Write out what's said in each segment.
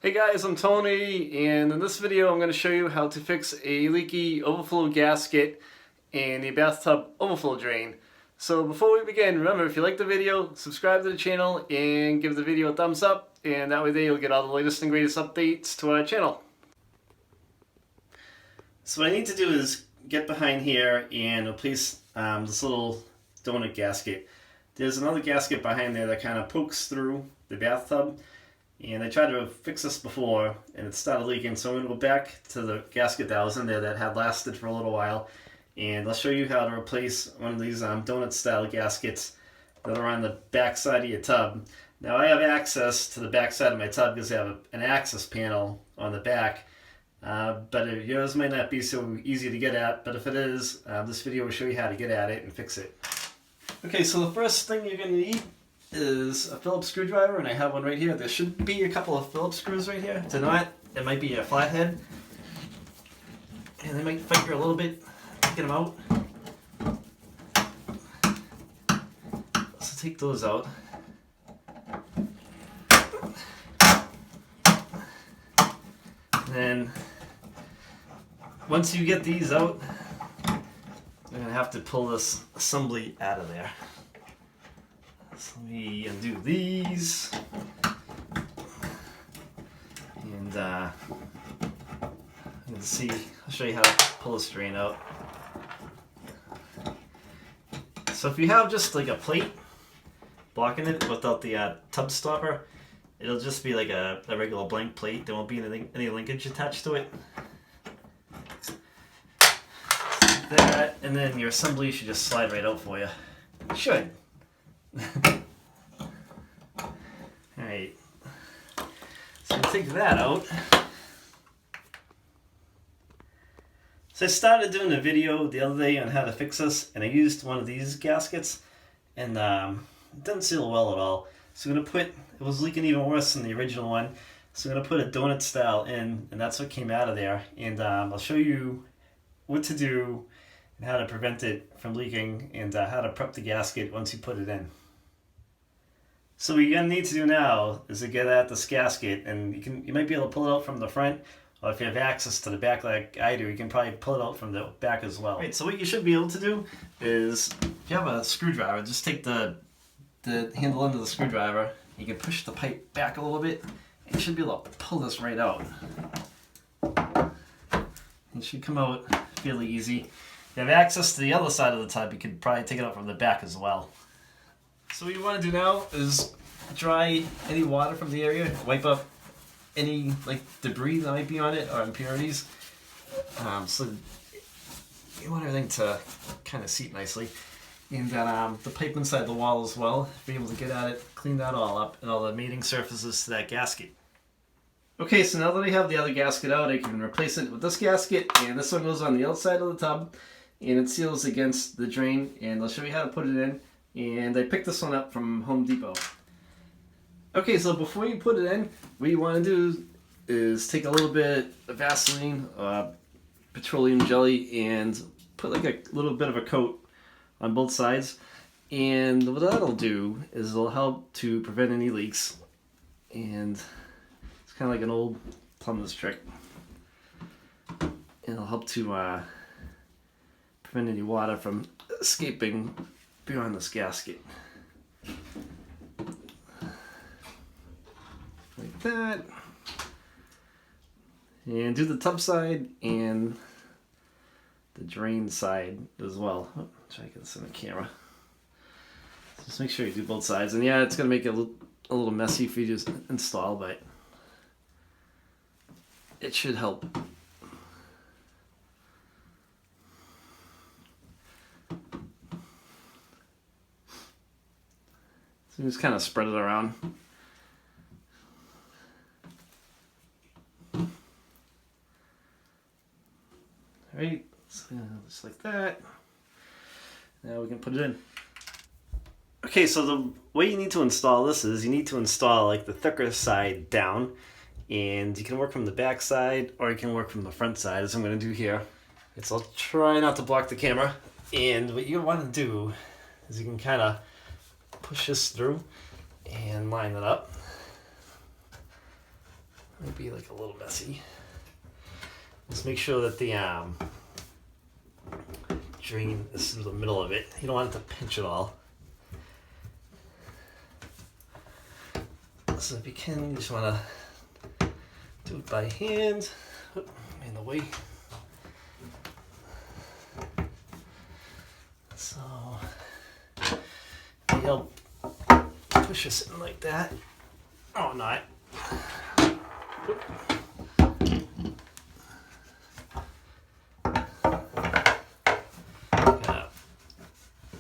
Hey guys, I'm Tony, and in this video I'm going to show you how to fix a leaky overflow gasket in the bathtub overflow drain. So before we begin, remember, if you like the video, subscribe to the channel and give the video a thumbs up, and that way there you'll get all the latest and greatest updates to our channel. So what I need to do is get behind here and replace this little donut gasket. There's another gasket behind there that kind of pokes through the bathtub. And I tried to fix this before and it started leaking, so I'm going to go back to the gasket that was in there that had lasted for a little while, and I'll show you how to replace one of these donut style gaskets that are on the back side of your tub. Now I have access to the back side of my tub because I have an access panel on the back, but yours might not be so easy to get at, but if it is, this video will show you how to get at it and fix it. Okay, so the first thing you're going to need is a Phillips screwdriver, and I have one right here. There should be a couple of Phillips screws right here. If not, it might be a flathead, and they might fight you a little bit to get them out. So take those out. And then once you get these out, you're going to have to pull this assembly out of there. So let me undo these, and you can see, I'll show you how to pull this drain out. So if you have just like a plate blocking it without the tub stopper, it'll just be like a regular blank plate. There won't be any linkage attached to it. Like that, and then your assembly should just slide right out for you. It should. Alright, so we'll take that out. So I started doing a video the other day on how to fix this, and I used one of these gaskets, and it didn't seal well at all. So I'm going to put, it was leaking even worse than the original one, so I'm going to put a donut style in, and that's what came out of there. And I'll show you what to do and how to prevent it from leaking, and how to prep the gasket once you put it in. So what you're going to need to do now is to get at this gasket, and you might be able to pull it out from the front, or if you have access to the back like I do, you can probably pull it out from the back as well. Right, so what you should be able to do is, if you have a screwdriver, just take the handle end of the screwdriver, you can push the pipe back a little bit, and you should be able to pull this right out. It should come out fairly easy. If you have access to the other side of the tub, you can probably take it out from the back as well. So what you want to do now is dry any water from the area, wipe up any debris that might be on it or impurities. So you want everything to kind of seat nicely. And then the pipe inside the wall as well, be able to get at it, clean that all up, and all the mating surfaces to that gasket. Okay, so now that I have the other gasket out, I can replace it with this gasket, and this one goes on the outside of the tub, and it seals against the drain, and I'll show you how to put it in. And I picked this one up from Home Depot. Okay, so before you put it in, what you want to do is take a little bit of Vaseline, petroleum jelly, and put like a little bit of a coat on both sides. And what that'll do is it'll help to prevent any leaks. And it's kind of like an old plumber's trick. And it'll help to prevent any water from escaping beyond this gasket. Like that. And do the tub side and the drain side as well. Oh, try to get this in the camera. So just make sure you do both sides. And yeah, it's going to make it a little messy for you to just install, but it should help. So just kind of spread it around. Alright, so just like that. Now we can put it in. Okay, so the way you need to install this is you need to install like the thicker side down, and you can work from the back side or you can work from the front side, as I'm going to do here. So I'll try not to block the camera. And what you want to do is you can kind of push this through and line it up. Might be like a little messy. Just make sure that the drain is through the middle of it. You don't want it to pinch at all. So if you can, you just want to do it by hand. Oop, in the way. So maybe I'll push this in like that. Oh, not. Oop.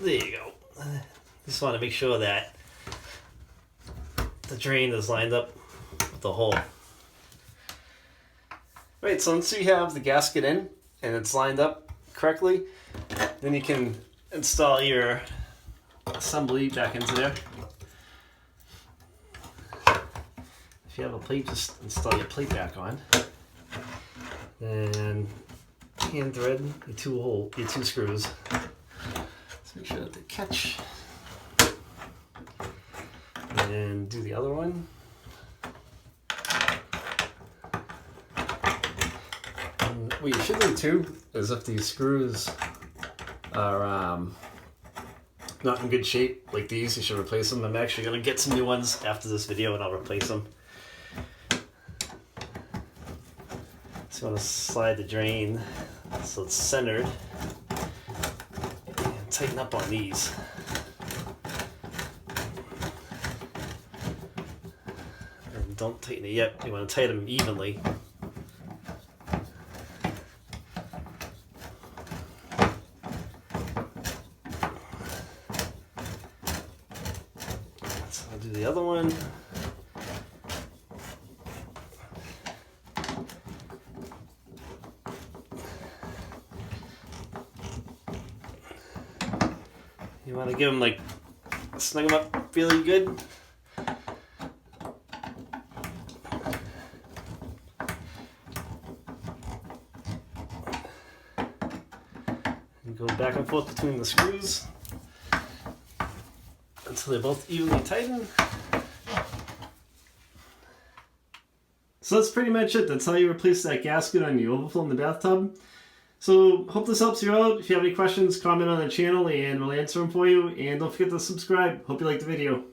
There you go. Just want to make sure that the drain is lined up with the hole. Right, so once you have the gasket in and it's lined up correctly, then you can install your assembly back into there. If you have a plate, just install your plate back on. Then hand thread your two screws. Make sure that they catch. And do the other one. And what you should do too is if these screws are not in good shape like these, you should replace them. I'm actually going to get some new ones after this video and I'll replace them. So you want to slide the drain so it's centered. Tighten up on these. And don't tighten it yet. You want to tighten them evenly. So I'll do the other one. You want to give them like, snug them up really good. And go back and forth between the screws until they're both evenly tightened. So that's pretty much it. That's how you replace that gasket on your overflow in the bathtub. So hope this helps you out. If you have any questions, comment on the channel and we'll answer them for you. And don't forget to subscribe. Hope you liked the video.